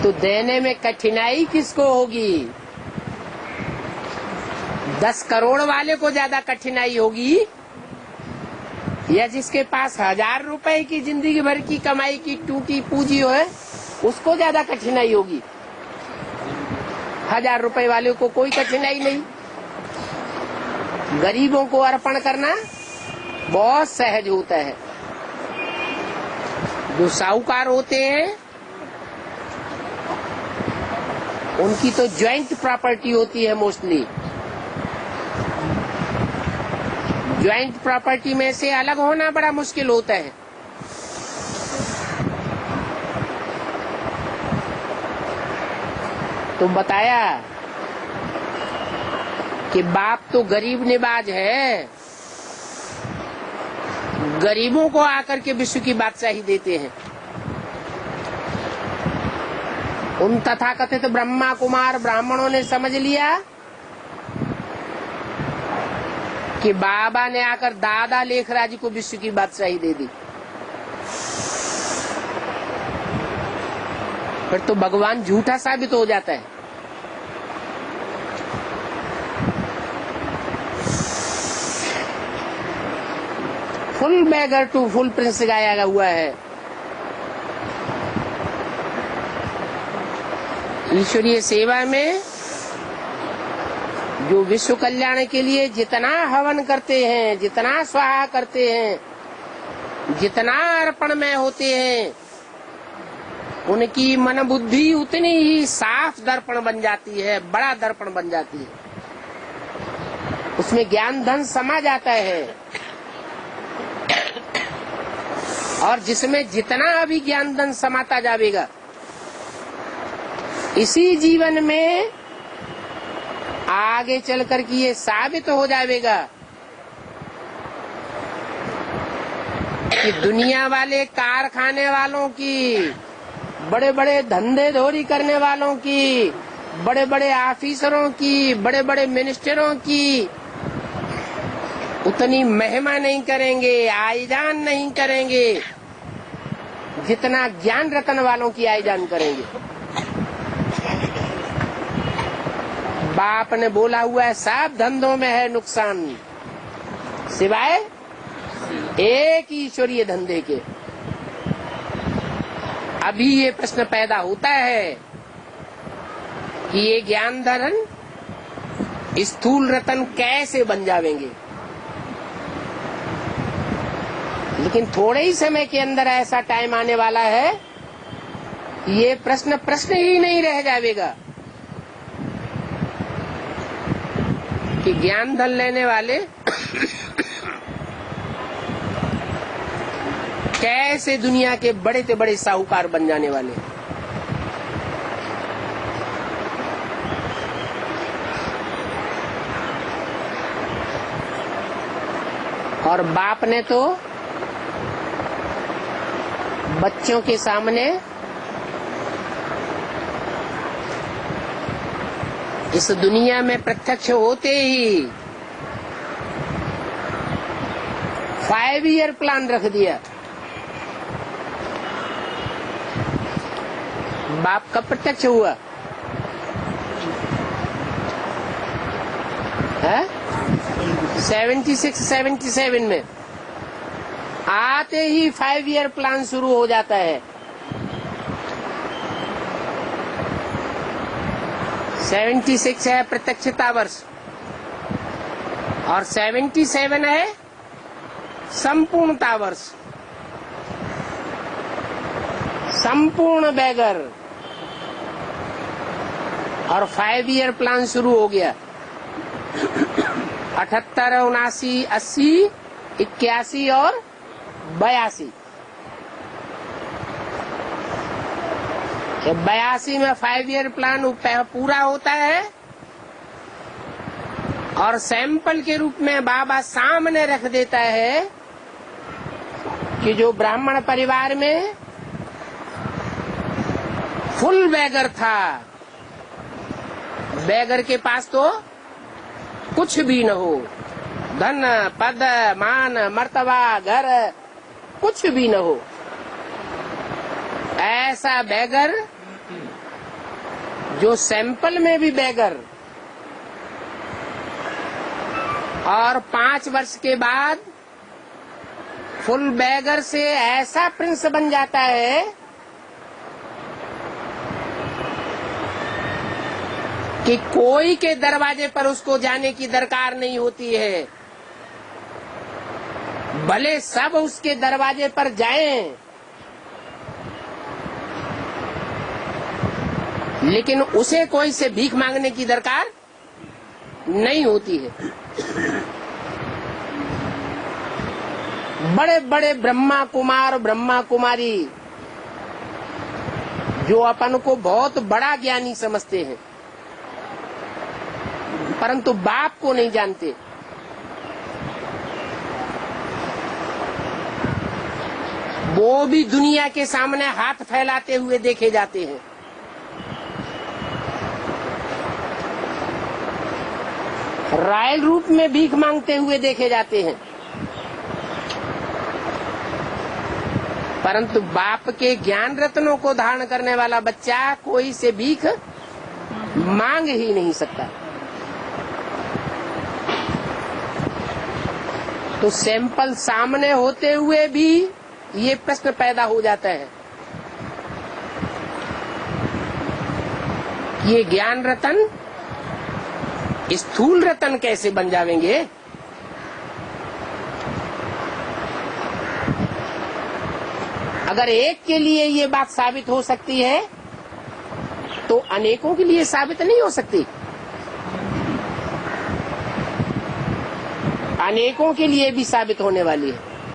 तो देने में कठिनाई किसको होगी? 10 करोड़ वाले को ज्यादा कठिनाई होगी या जिसके पास 1000 रुपए की जिंदगी भर की कमाई की टूटी पूंजी है उसको ज्यादा कठिनाई होगी? 1000 रुपए वाले को कोई कठिनाई नहीं। गरीबों को अर्पण करना बहुत सहज होता है। जो साहूकार होते हैं उनकी तो ज्वाइंट प्रॉपर्टी होती है मोस्टली। ज्वाइंट प्रॉपर्टी में से अलग होना बड़ा मुश्किल होता है। तो बताया कि बाप तो गरीब निवाज है, गरीबों को आकर के विश्व की बादशाही देते हैं। उन तथाकथित ब्रह्मा कुमार ब्राह्मणों ने समझ लिया कि बाबा ने आकर दादा लेखराज को विश्व की बादशाही दे दी। फिर तो भगवान झूठा साबित हो जाता है। Full beggar to full prince गाया हुआ है। ईश्वरीय सेवा में जो विश्व कल्याण के लिए जितना हवन करते हैं, जितना स्वाहा करते हैं, जितना अर्पण में होते हैं, उनकी मन बुद्धि उतनी ही साफ दर्पण बन जाती है, बड़ा दर्पण बन जाती है। उसमें ज्ञान धन समा जाता है। और जिसमें जितना अभी ज्ञान धन समाता जाएगा, इसी जीवन में आगे चलकर के ये साबित हो जाएगा कि दुनिया वाले कारखाने वालों की, बड़े बड़े धंधे धोरी करने वालों की, बड़े बड़े ऑफिसरों की, बड़े बड़े मिनिस्टरों की उतनी महिमा नहीं करेंगे, आईजान नहीं करेंगे जितना ज्ञान रतन वालों की आईजान करेंगे। बाप ने बोला हुआ है सब धंधों में है नुकसान सिवाय एक ईश्वरीय धंधे के। अभी ये प्रश्न पैदा होता है कि ये ज्ञान धन स्थूल रतन कैसे बन जाएंगे। लेकिन थोड़े ही समय के अंदर ऐसा टाइम आने वाला है ये प्रश्न ही नहीं रह जाएगा कि ज्ञान धन लेने वाले कैसे दुनिया के बड़े से बड़े साहूकार बन जाने वाले। और बाप ने तो बच्चों के सामने इस दुनिया में प्रत्यक्ष होते ही 5 ईयर प्लान रख दिया। बाप कब प्रत्यक्ष हुआ है? 76-77 में आते ही 5 ईयर प्लान शुरू हो जाता है। 76 है प्रत्यक्षता वर्ष और 77 है संपूर्णता वर्ष, संपूर्ण बैगर। और 5 ईयर प्लान शुरू हो गया। 78, 79, 80, 81 और 82। 82 में 5 ईयर प्लान पूरा होता है और सैंपल के रूप में बाबा सामने रख देता है कि जो ब्राह्मण परिवार में फुल बैगर था, बैगर के पास तो कुछ भी न हो, धन पद मान मर्तबा घर कुछ भी न हो, ऐसा बैगर जो सैंपल में भी बैगर, और 5 वर्ष के बाद फुल बैगर से ऐसा प्रिंस बन जाता है कि कोई के दरवाजे पर उसको जाने की दरकार नहीं होती है, भले सब उसके दरवाजे पर जाएं, लेकिन उसे कोई से भीख मांगने की दरकार नहीं होती है। बड़े बड़े ब्रह्मा कुमार ब्रह्मा कुमारी जो अपन को बहुत बड़ा ज्ञानी समझते हैं, परंतु बाप को नहीं जानते, वो भी दुनिया के सामने हाथ फैलाते हुए देखे जाते हैं। रॉयल रूप में भीख मांगते हुए देखे जाते हैं, परंतु बाप के ज्ञान रत्नों को धारण करने वाला बच्चा कोई से भीख मांग ही नहीं सकता। तो सैंपल सामने होते हुए भी ये प्रश्न पैदा हो जाता है, ये ज्ञान रतन स्थूल रतन कैसे बन जाएंगे? अगर एक के लिए ये बात साबित हो सकती है तो अनेकों के लिए साबित नहीं हो सकती। अनेकों के लिए भी साबित होने वाली है।